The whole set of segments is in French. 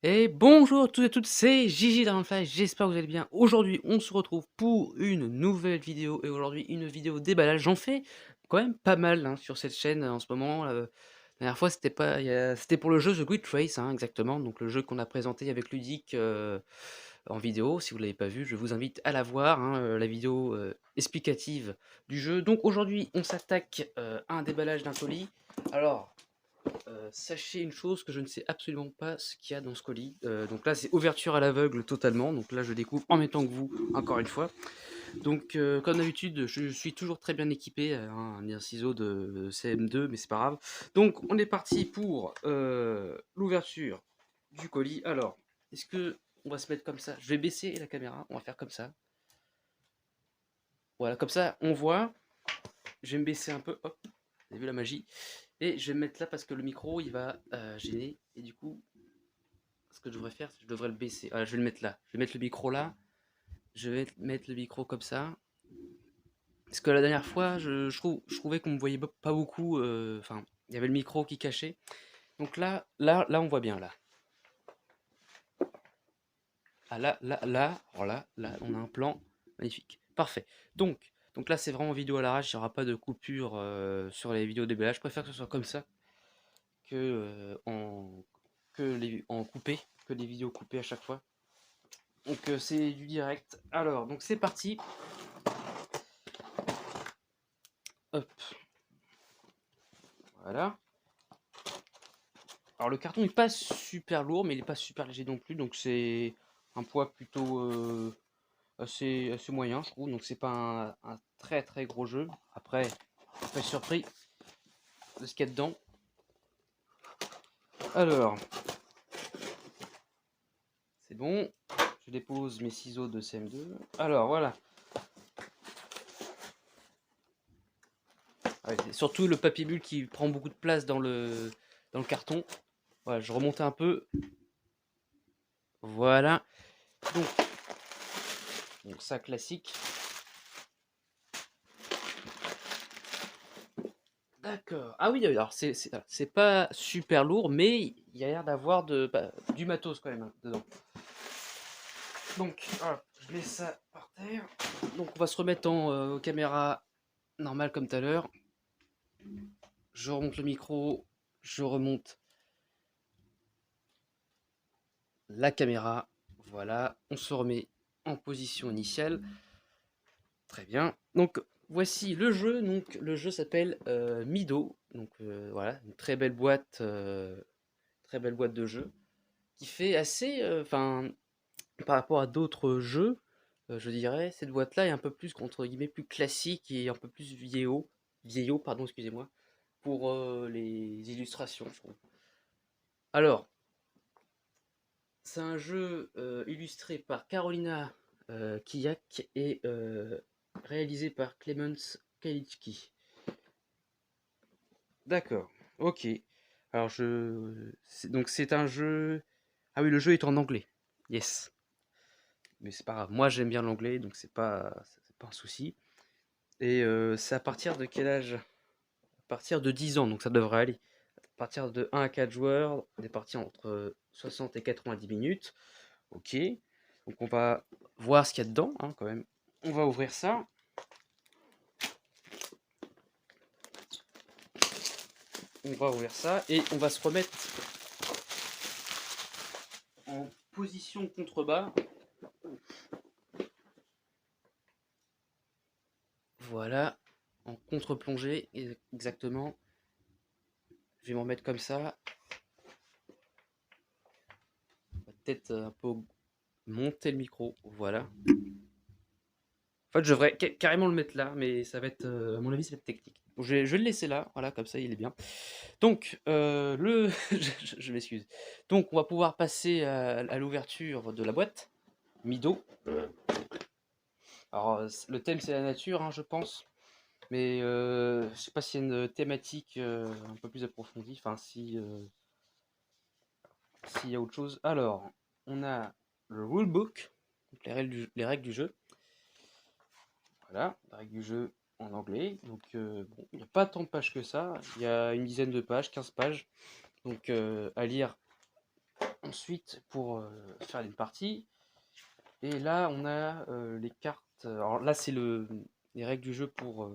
Et bonjour à tous et à toutes, c'est Gigi Dragonfly, j'espère que vous allez bien. Aujourd'hui, on se retrouve pour une nouvelle vidéo et aujourd'hui une vidéo déballage. J'en fais quand même pas mal hein, sur cette chaîne en ce moment. La dernière fois, c'était pas, c'était pour le jeu The Great Race, hein, exactement. Donc le jeu qu'on a présenté avec Ludic en vidéo. Si vous l'avez pas vu, je vous invite à la voir, hein, la vidéo explicative du jeu. Donc aujourd'hui, on s'attaque à un déballage d'un colis. Alors, sachez une chose que je ne sais absolument pas ce qu'il y a dans ce colis. Donc là, c'est ouverture à l'aveugle totalement. Donc là, je découvre en même temps que vous, encore une fois. Donc, comme d'habitude, je suis toujours très bien équipé. Hein, un ciseau de CM2, mais c'est pas grave. Donc, on est parti pour l'ouverture du colis. Alors, est-ce que on va se mettre comme ça? Je vais baisser la caméra. On va faire comme ça. Voilà, comme ça, on voit. Je vais me baisser un peu. Hop, vous avez vu la magie? Et je vais me mettre là parce que le micro, il va gêner. Et du coup, ce que je devrais faire, c'est que je devrais le baisser. Voilà, je vais le mettre là. Je vais mettre le micro là. Je vais mettre le micro comme ça. Parce que la dernière fois, je trouvais qu'on me voyait pas beaucoup. Enfin, il y avait le micro qui cachait. Donc là, on voit bien là. Ah là, alors là, on a un plan magnifique. Parfait. Donc là, c'est vraiment vidéo à l'arrache. Il n'y aura pas de coupure sur les vidéos de déballage. Je préfère que ce soit comme ça que en coupé, que les vidéos coupées à chaque fois. Donc c'est du direct. Alors, donc c'est parti. Hop, voilà. Alors le carton n'est pas super lourd, mais il n'est pas super léger non plus, donc c'est un poids plutôt assez moyen, je trouve. Donc c'est pas un très très gros jeu. Après, on peut être surpris de ce qu'il y a dedans. Alors, c'est bon. Je dépose mes ciseaux de CM2. Alors voilà. Ah ouais, c'est surtout le papier bulle qui prend beaucoup de place dans le carton. Voilà, je remonte un peu. Voilà. Donc, donc ça classique. D'accord. Ah oui, alors c'est pas super lourd, mais il y a l'air d'avoir du matos quand même hein, dedans. Donc, voilà, je laisse ça par terre. Donc, on va se remettre en caméra normale comme tout à l'heure. Je remonte le micro, je remonte la caméra. Voilà, on se remet en position initiale. Très bien. Donc, voici le jeu. Donc, le jeu s'appelle Mido. Donc, voilà, une très belle boîte de jeu qui fait assez, enfin, par rapport à d'autres jeux, je dirais, cette boîte-là est un peu plus, entre guillemets, plus classique et un peu plus vieillot, pardon, excusez-moi, pour les illustrations, je trouve. Alors, c'est un jeu illustré par Carolina Kiyak et réalisé par Clemens Kaliczki. D'accord, ok. Alors, donc c'est un jeu... Ah oui, le jeu est en anglais. Yes. Mais c'est pas grave. Moi, j'aime bien l'anglais, donc c'est pas un souci. Et c'est à partir de quel âge? À partir de 10 ans, donc ça devrait aller. À partir de 1 à 4 joueurs, des parties entre 60 et 90 minutes. Ok. Donc on va voir ce qu'il y a dedans, hein, quand même. On va ouvrir ça. On va ouvrir ça et on va se remettre en position contrebas. Voilà. En contre-plongée, exactement. Je vais m'en mettre comme ça. On va peut-être un peu monter le micro. Voilà. En fait, je devrais carrément le mettre là, mais ça va être, à mon avis, ça va être technique. Donc, je vais le laisser là, voilà, comme ça, il est bien. Donc, je m'excuse. Donc, on va pouvoir passer à l'ouverture de la boîte. Mido. Alors, le thème, c'est la nature, hein, je pense. Mais je sais pas s'il y a une thématique un peu plus approfondie. Enfin, si s'il y a autre chose. Alors, on a le rulebook, donc les règles du jeu. Voilà, les règles du jeu en anglais. Donc, bon, il n'y a pas tant de pages que ça. Il y a une dizaine de pages, 15 pages. Donc, à lire ensuite pour faire une partie. Et là, on a les cartes. Alors là, c'est les règles du jeu pour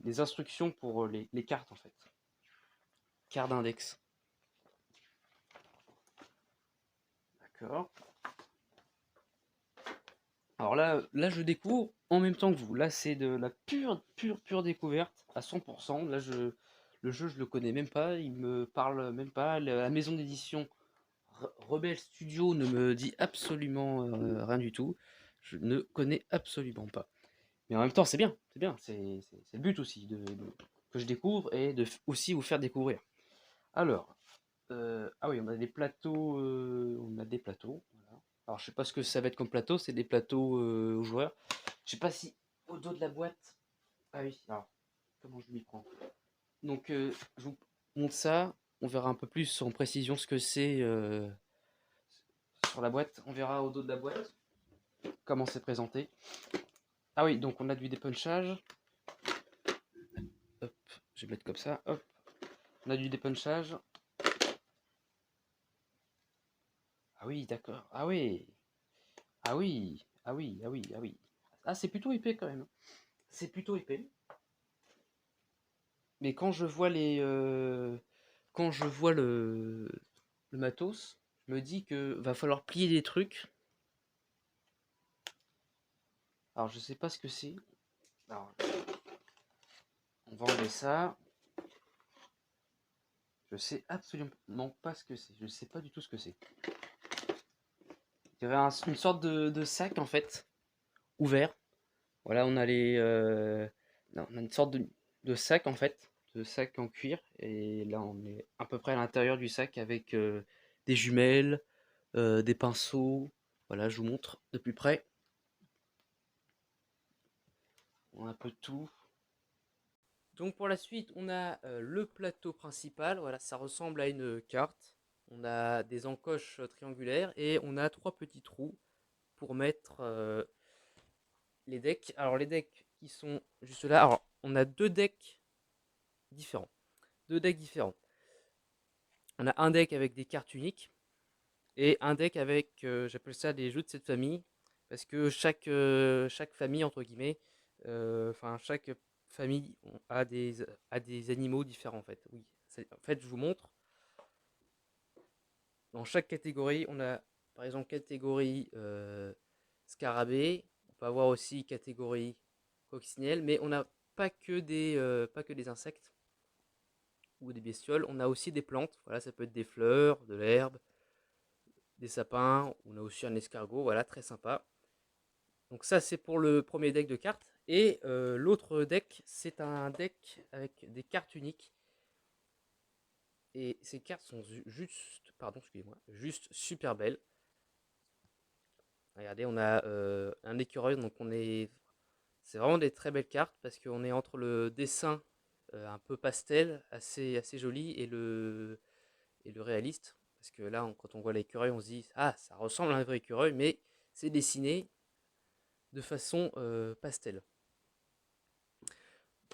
les instructions pour les cartes en fait. Cartes d'index. D'accord. Alors là, je découvre en même temps que vous. Là, c'est de la pure découverte à 100%. Là, le jeu, je le connais même pas. Il me parle même pas. La maison d'édition Rebel Studio ne me dit absolument rien du tout. Je ne connais absolument pas. Mais en même temps, c'est bien. C'est bien. C'est le but aussi que je découvre et de aussi vous faire découvrir. Alors, ah oui, on a des plateaux. On a des plateaux. Voilà. Alors, je sais pas ce que ça va être comme plateau. C'est des plateaux aux joueurs. Je sais pas si au dos de la boîte. Ah oui. Alors, comment je m'y prends? Donc, je vous montre ça. On verra un peu plus en précision ce que c'est sur la boîte. On verra au dos de la boîte comment c'est présenté. Ah oui, donc on a du dépunchage. Hop, je vais mettre comme ça. Hop, on a du dépunchage. Ah oui, d'accord. Ah oui. Ah oui. Ah oui. Ah oui. Ah oui. Ah, c'est plutôt épais quand même. C'est plutôt épais. Mais quand je vois quand je vois le matos, je me dis que va falloir plier des trucs. Alors je sais pas ce que c'est. Alors, on va enlever ça. Je sais absolument pas ce que c'est. Je sais pas du tout ce que c'est. Il y avait une sorte de sac en fait, ouvert. Voilà, on a non, on a une sorte de sac en fait, de sac en cuir. Et là, on est à peu près à l'intérieur du sac avec des jumelles, des pinceaux. Voilà, je vous montre de plus près. On a un peu de tout. Donc pour la suite, on a le plateau principal. Voilà, ça ressemble à une carte. On a des encoches triangulaires et on a 3 petits trous pour mettre les decks. Alors les decks qui sont juste là. Alors on a deux decks différents. Deux decks différents. On a un deck avec des cartes uniques et un deck avec, j'appelle ça des jeux de cette famille, parce que chaque famille, entre guillemets, enfin chaque famille a des animaux différents en fait. Oui, en fait je vous montre. Dans chaque catégorie, on a par exemple catégorie scarabée, on peut avoir aussi catégorie coccinelle, mais on n'a pas que des insectes ou des bestioles, on a aussi des plantes. Voilà, ça peut être des fleurs, de l'herbe, des sapins, on a aussi un escargot, voilà, très sympa. Donc ça c'est pour le premier deck de cartes. Et l'autre deck, c'est un deck avec des cartes uniques. Et ces cartes sont juste, pardon, excusez-moi, juste super belles. Regardez, on a un écureuil, donc c'est vraiment des très belles cartes parce qu'on est entre le dessin un peu pastel, assez joli, et le réaliste. Parce que là, quand on voit l'écureuil, on se dit, ah, ça ressemble à un vrai écureuil, mais c'est dessiné de façon pastel.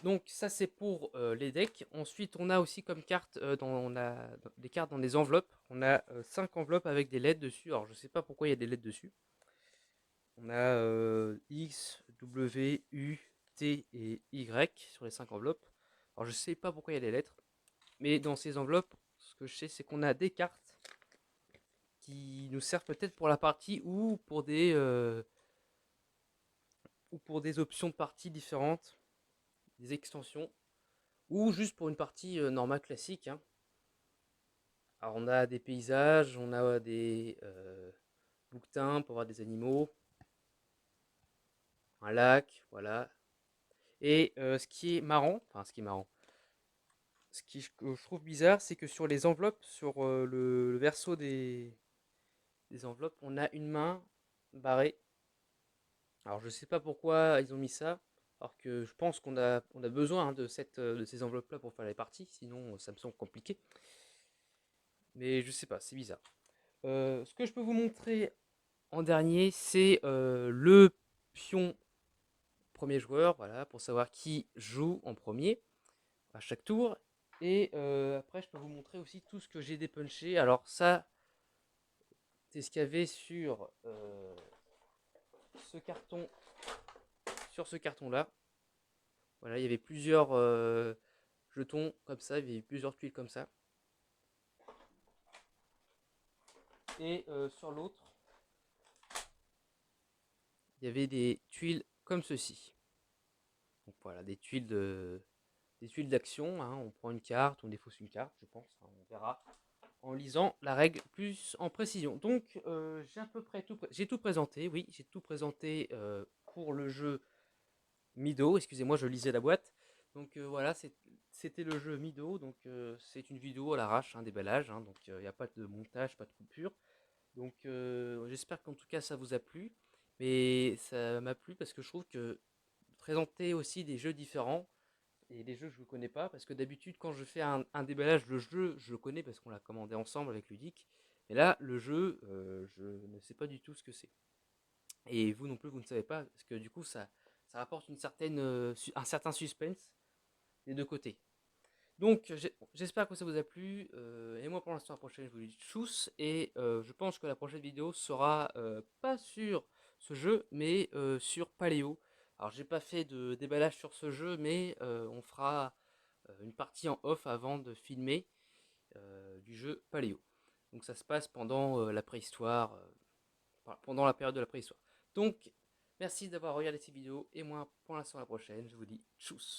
Donc ça c'est pour les decks. Ensuite on a aussi comme carte, on a des cartes dans des enveloppes. On a 5 enveloppes avec des lettres dessus. Alors je sais pas pourquoi il y a des lettres dessus. On a X, W, U, T et Y sur les 5 enveloppes. Alors je sais pas pourquoi il y a des lettres. Mais dans ces enveloppes, ce que je sais c'est qu'on a des cartes qui nous servent peut-être pour la partie ou pour des options de partie différentes, des extensions, ou juste pour une partie normale classique, hein. Alors on a des paysages, on a des bouquetins pour voir des animaux, un lac, voilà. Et ce qui est marrant, enfin ce qui est marrant, que je trouve bizarre, c'est que sur les enveloppes, sur le verso des enveloppes, on a une main barrée. Alors je sais pas pourquoi ils ont mis ça, alors que je pense on a besoin, hein, de ces enveloppes-là pour faire les parties, sinon ça me semble compliqué. Mais je sais pas, c'est bizarre. Ce que je peux vous montrer en dernier, c'est le pion premier joueur, voilà, pour savoir qui joue en premier à chaque tour. Et après, je peux vous montrer aussi tout ce que j'ai dépunché. Alors ça, c'est ce qu'il y avait ce carton, sur ce carton-là. Voilà, il y avait plusieurs jetons comme ça, il y avait plusieurs tuiles comme ça. Et sur l'autre, il y avait des tuiles comme ceci. Donc voilà, des tuiles d'action, hein. On prend une carte, on défausse une carte, je pense, hein, on verra en lisant la règle plus en précision. Donc j'ai à peu près j'ai tout présenté, oui, j'ai tout présenté pour le jeu Mido. Excusez-moi, je lisais la boîte. Donc voilà, c'était le jeu Mido. Donc c'est une vidéo à l'arrache, un déballage, hein, donc il n'y a pas de montage, pas de coupure. Donc j'espère qu'en tout cas ça vous a plu. Mais ça m'a plu parce que je trouve que présenter aussi des jeux différents et des jeux que je ne connais pas, parce que d'habitude quand je fais un déballage, le jeu je le connais parce qu'on l'a commandé ensemble avec Ludic. Mais là, le jeu, je ne sais pas du tout ce que c'est. Et vous non plus, vous ne savez pas, parce que du coup ça apporte un certain suspense des deux côtés. Donc j'espère que ça vous a plu, et moi pour l'instant la prochaine je vous dis tchuss, et je pense que la prochaine vidéo sera pas sur ce jeu, mais sur Paléo. Alors j'ai pas fait de déballage sur ce jeu, mais on fera une partie en off avant de filmer du jeu Paléo. Donc ça se passe pendant la préhistoire, pendant la période de la préhistoire. Donc merci d'avoir regardé cette vidéo, et moi pour l'instant la prochaine je vous dis tchuss.